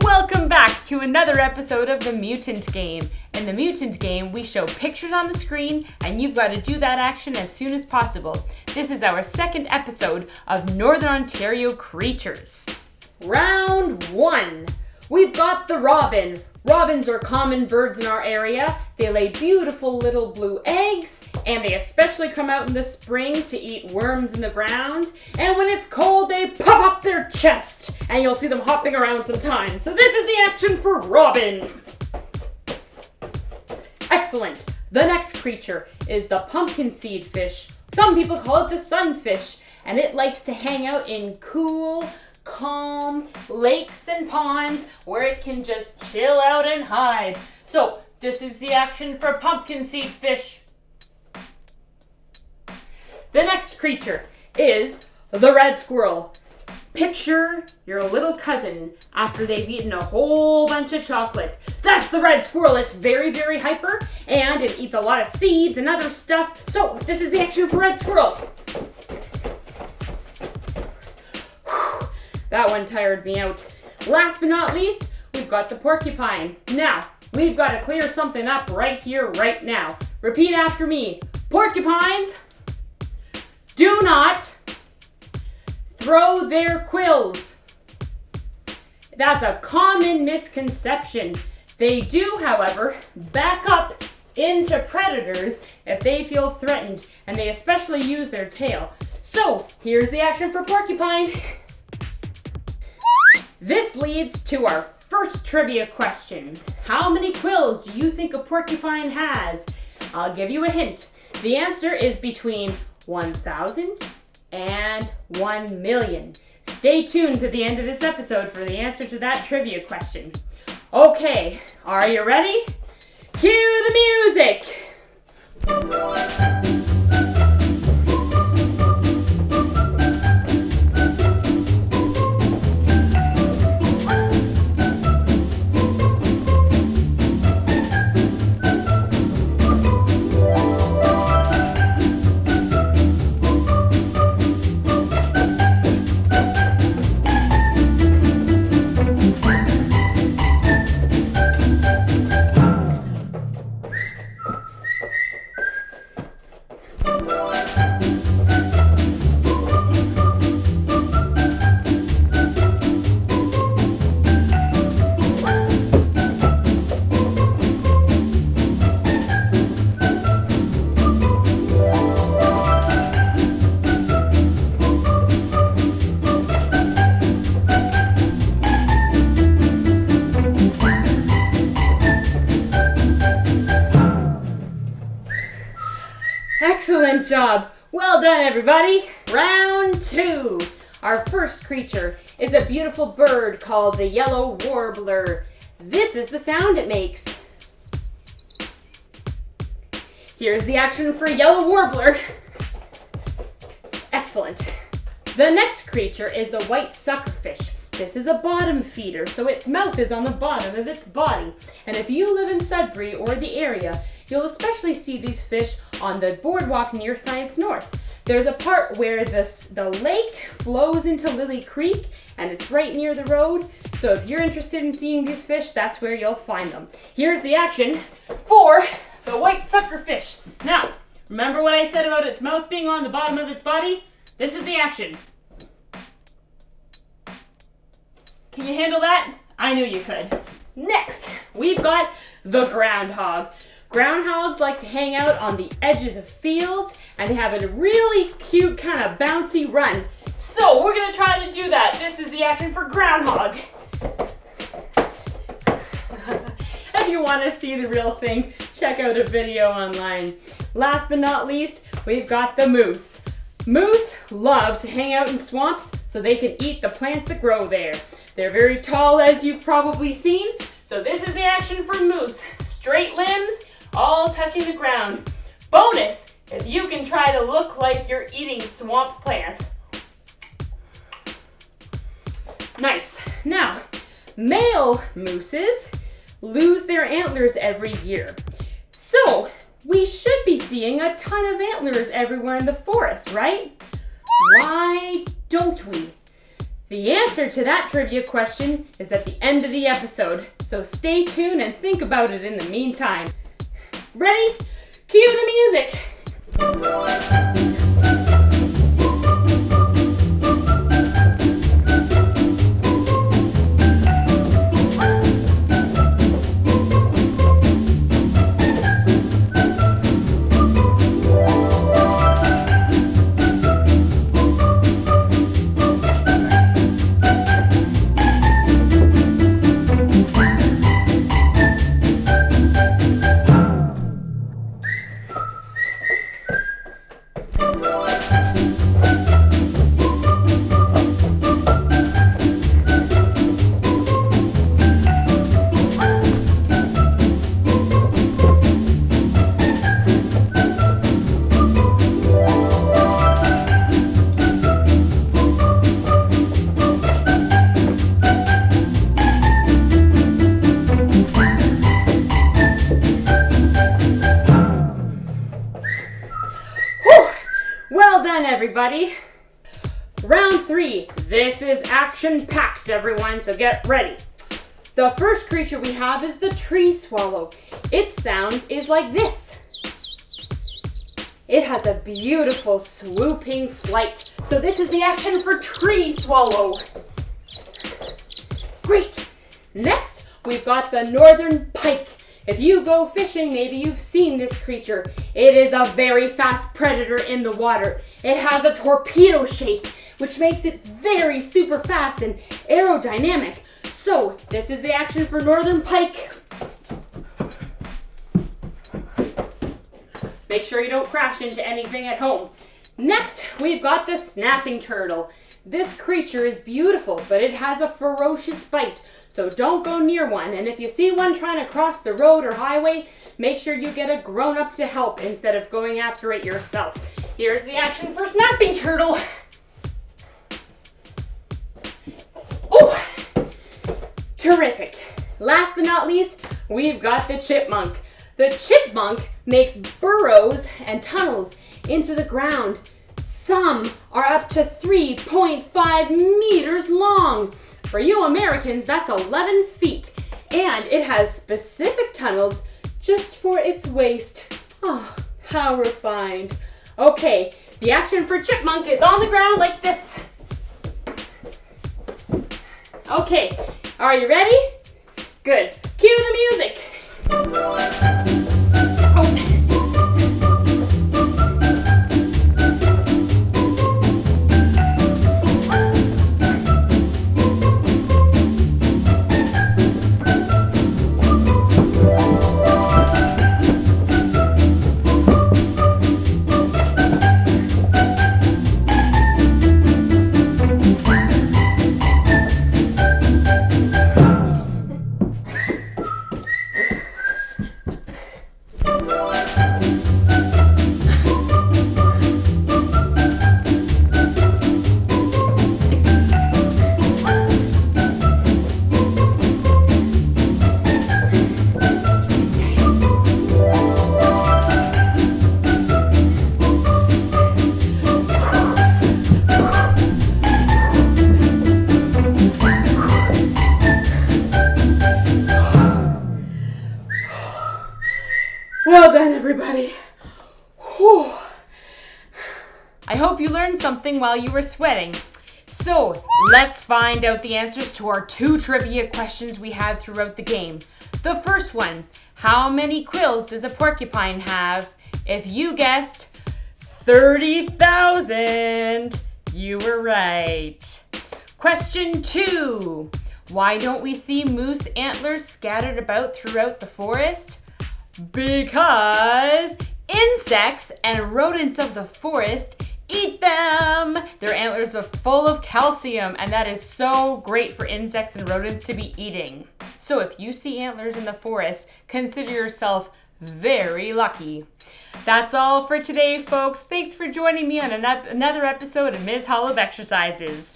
Welcome back to another episode of the Mutant Game. In the Mutant Game, we show pictures on the screen, and you've got to do that action as soon as possible. This is our second episode of Northern Ontario Creatures. Round 1. We've got the robin. Robins are common birds in our area. They lay beautiful little blue eggs, and they especially come out in the spring to eat worms in the ground. And when it's cold, they puff up their chest, and you'll see them hopping around sometimes. So this is the action for robin. Excellent. The next creature is the pumpkin seed fish. Some people call it the sunfish, and it likes to hang out in cool, calm lakes and ponds where it can just chill out and hide. So this is the action for pumpkin seed fish. The next creature is the red squirrel. Picture your little cousin after they've eaten a whole bunch of chocolate. That's the red squirrel. It's very, very hyper, and it eats a lot of seeds and other stuff. So this is the action for red squirrel. That one tired me out. Last but not least, we've got the porcupine. Now, we've got to clear something up right here, right now. Repeat after me. Porcupines do not throw their quills. That's a common misconception. They do, however, back up into predators if they feel threatened, and they especially use their tail. So, here's the action for porcupine. This leads to our first trivia question. How many quills do you think a porcupine has? I'll give you a hint. The answer is between 1,000 and 1 million. Stay tuned to the end of this episode for the answer to that trivia question. Okay, are you ready? Cue the music! Excellent job. Well done, everybody. Round 2. Our first creature is a beautiful bird called the yellow warbler. This is the sound it makes. Here's the action for yellow warbler. Excellent. The next creature is the white suckerfish. This is a bottom feeder, so its mouth is on the bottom of its body. And if you live in Sudbury or the area, you'll especially see these fish on the boardwalk near Science North. There's a part where the lake flows into Lily Creek, and it's right near the road. So if you're interested in seeing these fish, that's where you'll find them. Here's the action for the white suckerfish. Now, remember what I said about its mouth being on the bottom of its body? This is the action. Can you handle that? I knew you could. Next, we've got the groundhog. Groundhogs like to hang out on the edges of fields, and they have a really cute kind of bouncy run. So we're gonna try to do that. This is the action for groundhog. If you want to see the real thing, check out a video online. Last but not least, we've got the moose. Moose love to hang out in swamps so they can eat the plants that grow there. They're very tall, as you've probably seen. So this is the action for moose. Straight limbs, all touching the ground. Bonus, if you can try to look like you're eating swamp plants. Nice. Now, male mooses lose their antlers every year. So, we should be seeing a ton of antlers everywhere in the forest, right? Why don't we? The answer to that trivia question is at the end of the episode, so stay tuned and think about it in the meantime. Ready? Cue the music! Well done, everybody. Round 3. This is action-packed, everyone, so get ready. The first creature we have is the tree swallow. Its sound is like this. It has a beautiful swooping flight. So this is the action for tree swallow. Great. Next, we've got the northern pike. If you go fishing, maybe you've seen this creature. It is a very fast predator in the water. It has a torpedo shape, which makes it very super fast and aerodynamic. So, this is the action for northern pike. Make sure you don't crash into anything at home. Next, we've got the snapping turtle. This creature is beautiful, but it has a ferocious bite. So don't go near one, and if you see one trying to cross the road or highway, make sure you get a grown-up to help instead of going after it yourself. Here's the action for snapping turtle. Oh, terrific. Last but not least, we've got the chipmunk. The chipmunk makes burrows and tunnels into the ground. Some are up to 3.5 meters long. For you Americans, that's 11 feet. And it has specific tunnels just for its waist. Oh, how refined. Okay, the action for chipmunk is on the ground like this. Okay, are you ready? Good. Cue the music. Oh. Well done, everybody. Whew. I hope you learned something while you were sweating. So, let's find out the answers to our 2 trivia questions we had throughout the game. The first one, how many quills does a porcupine have? If you guessed 30,000, you were right. Question 2, why don't we see moose antlers scattered about throughout the forest? Because insects and rodents of the forest eat them. Their antlers are full of calcium, and that is so great for insects and rodents to be eating. So if you see antlers in the forest, consider yourself very lucky. That's all for today, folks. Thanks for joining me on another episode of Ms. Holub Exercises.